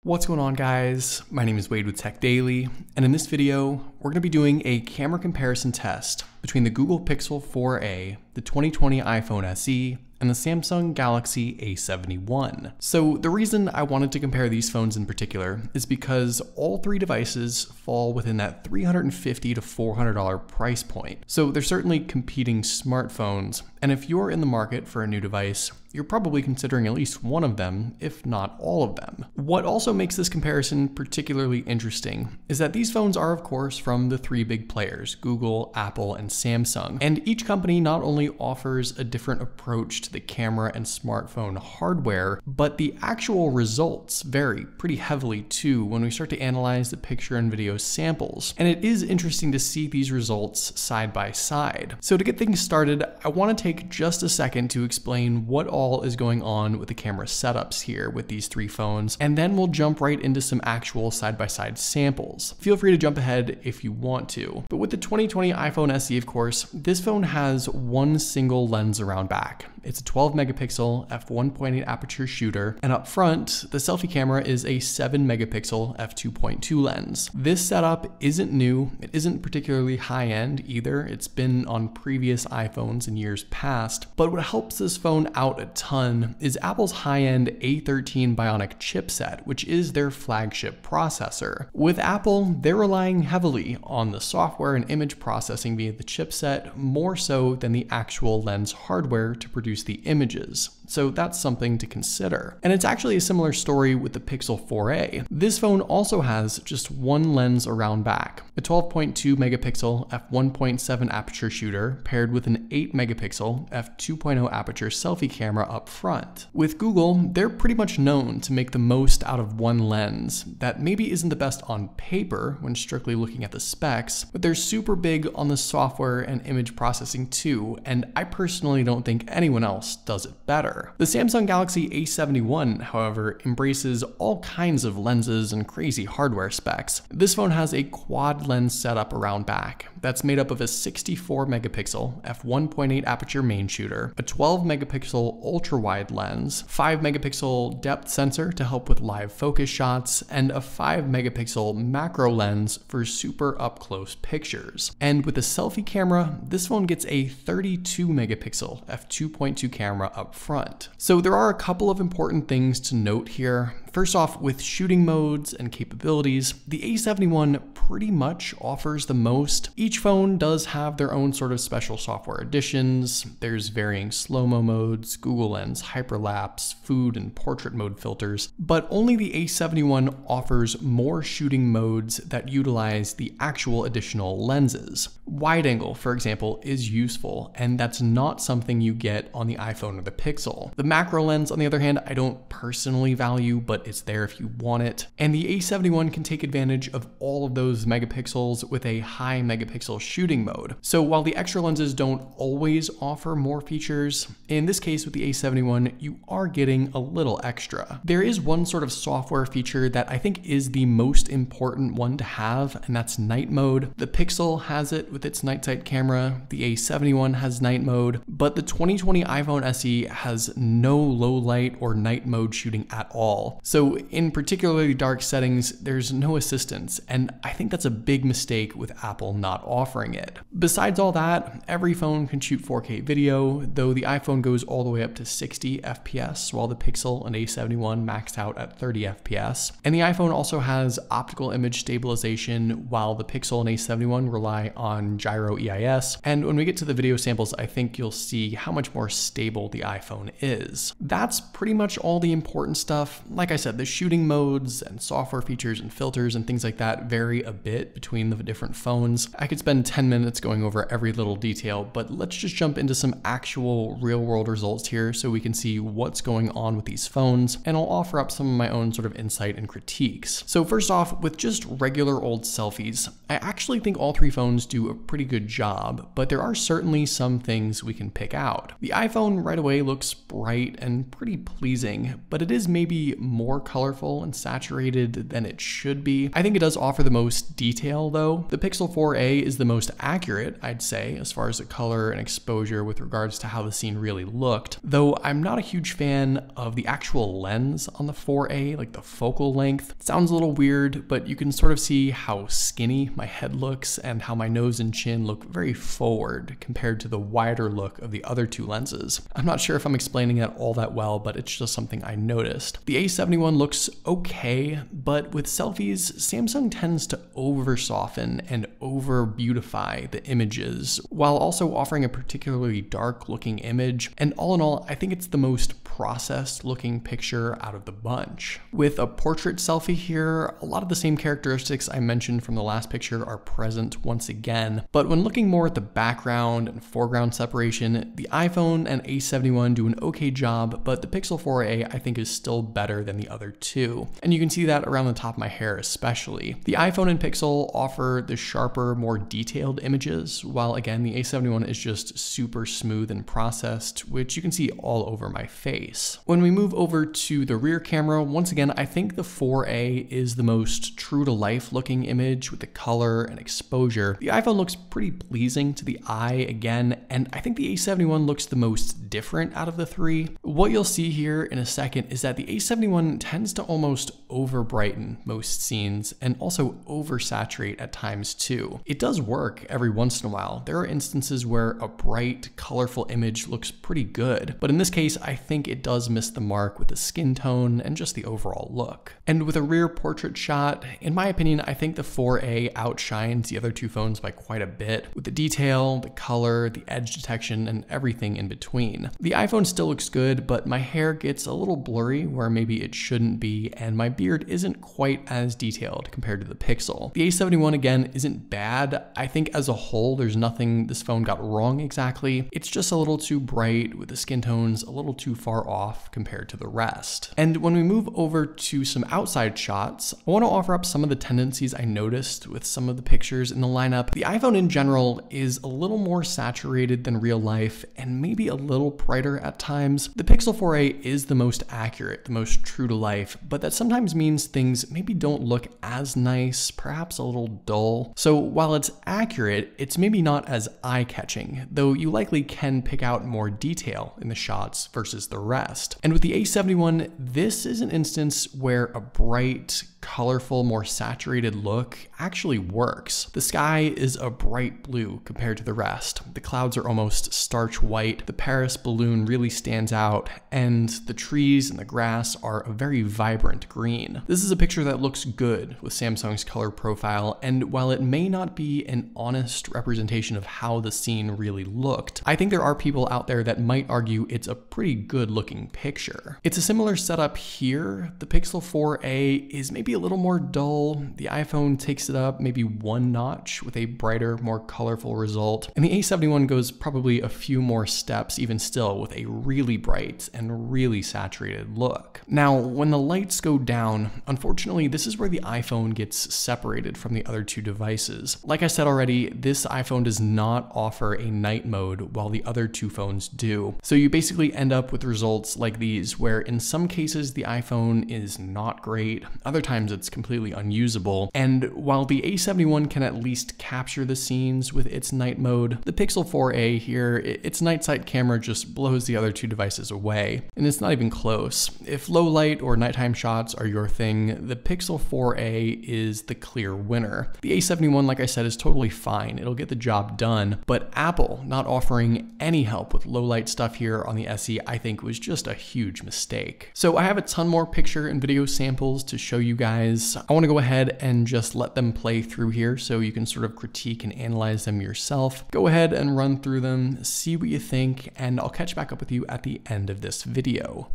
What's going on, guys? My name is Wade with TechDaily, and in this video, we're going to be doing a camera comparison test between the Google Pixel 4a, the 2020 iPhone SE, and the Samsung Galaxy A71. So the reason I wanted to compare these phones in particular is because all three devices fall within that $350 to $400 price point. So they're certainly competing smartphones, and if you're in the market for a new device, you're probably considering at least one of them, if not all of them. What also makes this comparison particularly interesting is that these phones are, of course, from the three big players, Google, Apple, and Samsung. And each company not only offers a different approach to the camera and smartphone hardware, but the actual results vary pretty heavily too when we start to analyze the picture and video samples. And it is interesting to see these results side by side. So to get things started, I want to take just a second to explain what all is going on with the camera setups here with these three phones, and then we'll jump right into some actual side-by-side samples. Feel free to jump ahead if you want to. But with the 2020 iPhone SE, of course, this phone has one single lens around back. It's a 12 megapixel f1.8 aperture shooter, and up front, the selfie camera is a 7 megapixel f2.2 lens. This setup isn't new, it isn't particularly high-end either, it's been on previous iPhones in years past, but what helps this phone out a ton is Apple's high-end A13 Bionic chipset, which is their flagship processor. With Apple, they're relying heavily on the software and image processing via the chipset, more so than the actual lens hardware to produce the images. So that's something to consider. And it's actually a similar story with the Pixel 4a. This phone also has just one lens around back, a 12.2 megapixel f1.7 aperture shooter paired with an 8 megapixel f2.0 aperture selfie camera up front. With Google, they're pretty much known to make the most out of one lens that maybe isn't the best on paper when strictly looking at the specs, but they're super big on the software and image processing too, and I personally don't think anyone else does it better. The Samsung Galaxy A71, however, embraces all kinds of lenses and crazy hardware specs. This phone has a quad lens setup around back that's made up of a 64 megapixel f1.8 aperture main shooter, a 12 megapixel ultra wide lens, 5 megapixel depth sensor to help with live focus shots, and a 5 megapixel macro lens for super up close pictures. And with a selfie camera, this phone gets a 32 megapixel f2.2 camera up front. So there are a couple of important things to note here. First off, with shooting modes and capabilities, the A71 pretty much offers the most. Each phone does have their own sort of special software additions. There's varying slow-mo modes, Google Lens, hyperlapse, food and portrait mode filters, but only the A71 offers more shooting modes that utilize the actual additional lenses. Wide angle, for example, is useful, and that's not something you get on the iPhone or the Pixel. The macro lens, on the other hand, I don't personally value, but it's there if you want it. And the A71 can take advantage of all of those megapixels with a high megapixel shooting mode. So while the extra lenses don't always offer more features, in this case with the A71, you are getting a little extra. There is one sort of software feature that I think is the most important one to have, and that's night mode. The Pixel has it with its night sight camera, the A71 has night mode, but the 2020 iPhone SE has no low light or night mode shooting at all. So in particularly dark settings, there's no assistance, and I think that's a big mistake with Apple not offering it. Besides all that, every phone can shoot 4K video, though the iPhone goes all the way up to 60 FPS, while the Pixel and A71 maxed out at 30 FPS. And the iPhone also has optical image stabilization, while the Pixel and A71 rely on gyro EIS. And when we get to the video samples, I think you'll see how much more stable the iPhone is. That's pretty much all the important stuff. Like I said, the shooting modes and software features and filters and things like that vary a bit between the different phones. I could spend 10 minutes going over every little detail, but let's just jump into some actual real-world results here so we can see what's going on with these phones, and I'll offer up some of my own sort of insight and critiques. So first off, with just regular old selfies, I actually think all three phones do a pretty good job, but there are certainly some things we can pick out. The iPhone right away looks bright and pretty pleasing, but it is maybe more more colorful and saturated than it should be. I think it does offer the most detail though. The Pixel 4a is the most accurate, I'd say, as far as the color and exposure with regards to how the scene really looked, though I'm not a huge fan of the actual lens on the 4a, like the focal length. It sounds a little weird, but you can sort of see how skinny my head looks and how my nose and chin look very forward compared to the wider look of the other two lenses. I'm not sure if I'm explaining it all that well, but it's just something I noticed. The A71 looks okay, but with selfies, Samsung tends to over soften and over beautify the images while also offering a particularly dark looking image. And all in all, I think it's the most processed looking picture out of the bunch. With a portrait selfie here, a lot of the same characteristics I mentioned from the last picture are present once again, but when looking more at the background and foreground separation, the iPhone and A71 do an okay job, but the Pixel 4a I think is still better than the other two. And you can see that around the top of my hair especially. The iPhone and Pixel offer the sharper, more detailed images, while again the A71 is just super smooth and processed, which you can see all over my face. When we move over to the rear camera, once again, I think the 4a is the most true to life looking image with the color and exposure. The iPhone looks pretty pleasing to the eye again, and I think the A71 looks the most different out of the three. What you'll see here in a second is that the A71 tends to almost over brighten most scenes and also oversaturate at times too. It does work every once in a while. There are instances where a bright, colorful image looks pretty good, but in this case, I think it does miss the mark with the skin tone and just the overall look. And with a rear portrait shot, in my opinion, I think the 4a outshines the other two phones by quite a bit, with the detail, the color, the edge detection, and everything in between. The iPhone still looks good, but my hair gets a little blurry where maybe it shouldn't be, and my beard isn't quite as detailed compared to the Pixel. The A71 again isn't bad. I think as a whole, there's nothing this phone got wrong exactly. It's just a little too bright with the skin tones a little too far off compared to the rest. And when we move over to some outside shots, I want to offer up some of the tendencies I noticed with some of the pictures in the lineup. The iPhone in general is a little more saturated than real life and maybe a little brighter at times. The Pixel 4a is the most accurate, the most true to life, but that sometimes means things maybe don't look as nice, perhaps a little dull. So while it's accurate, it's maybe not as eye-catching, though you likely can pick out more detail in the shots versus the rest. And with the A71, this is an instance where a bright, colorful, more saturated look actually works. The sky is a bright blue compared to the rest. The clouds are almost starch white. The Paris balloon really stands out, and the trees and the grass are a very vibrant green. This is a picture that looks good with Samsung's color profile, and while it may not be an honest representation of how the scene really looked, I think there are people out there that might argue it's a pretty good looking picture. It's a similar setup here. The Pixel 4a is maybe a little more dull. The iPhone takes it up maybe one notch with a brighter, more colorful result. And the A71 goes probably a few more steps even still with a really bright and really saturated look. Now, when the lights go down, unfortunately, this is where the iPhone gets separated from the other two devices. Like I said already, this iPhone does not offer a night mode while the other two phones do. So you basically end up with results like these, where in some cases the iPhone is not great, other times it's completely unusable. And while the A71 can at least capture the scenes with its night mode, the Pixel 4a here, its night sight camera just blows the other two devices away. And it's not even close. If low light or nighttime shots are your thing, the Pixel 4a is the clear winner. The A71, like I said, is totally fine. It'll get the job done, but Apple not offering any help with low light stuff here on the SE, I think was just a huge mistake. So I have a ton more picture and video samples to show you guys. I want to go ahead and just let them play through here so you can sort of critique and analyze them yourself. Go ahead and run through them, see what you think, and I'll catch back up with you at the end of this video.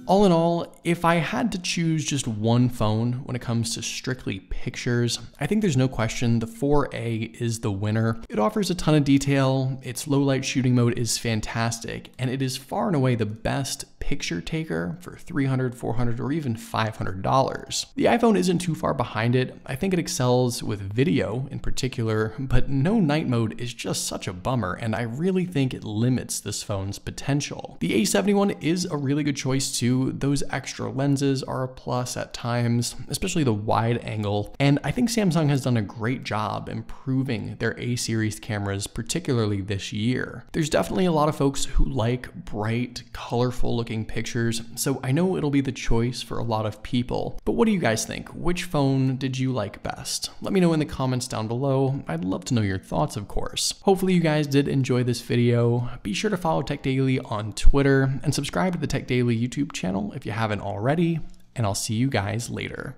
All in all, if I had to choose just one phone when it comes to strictly pictures, I think there's no question the 4A is the winner. It offers a ton of detail, its low light shooting mode is fantastic, and it is far and away the best picture taker for $300, $400, or even $500. The iPhone isn't too far behind it. I think it excels with video in particular, but no night mode is just such a bummer, and I really think it limits this phone's potential. The A71 is a really good choice too. Those extra lenses are a plus at times, especially the wide angle, and I think Samsung has done a great job improving their A series cameras, particularly this year. There's definitely a lot of folks who like bright, colorful looking pictures, so I know it'll be the choice for a lot of people. But what do you guys think? Which phone did you like best? Let me know in the comments down below. I'd love to know your thoughts, of course. Hopefully you guys did enjoy this video. Be sure to follow TechDaily on Twitter and subscribe to the TechDaily YouTube channel if you haven't already, and I'll see you guys later.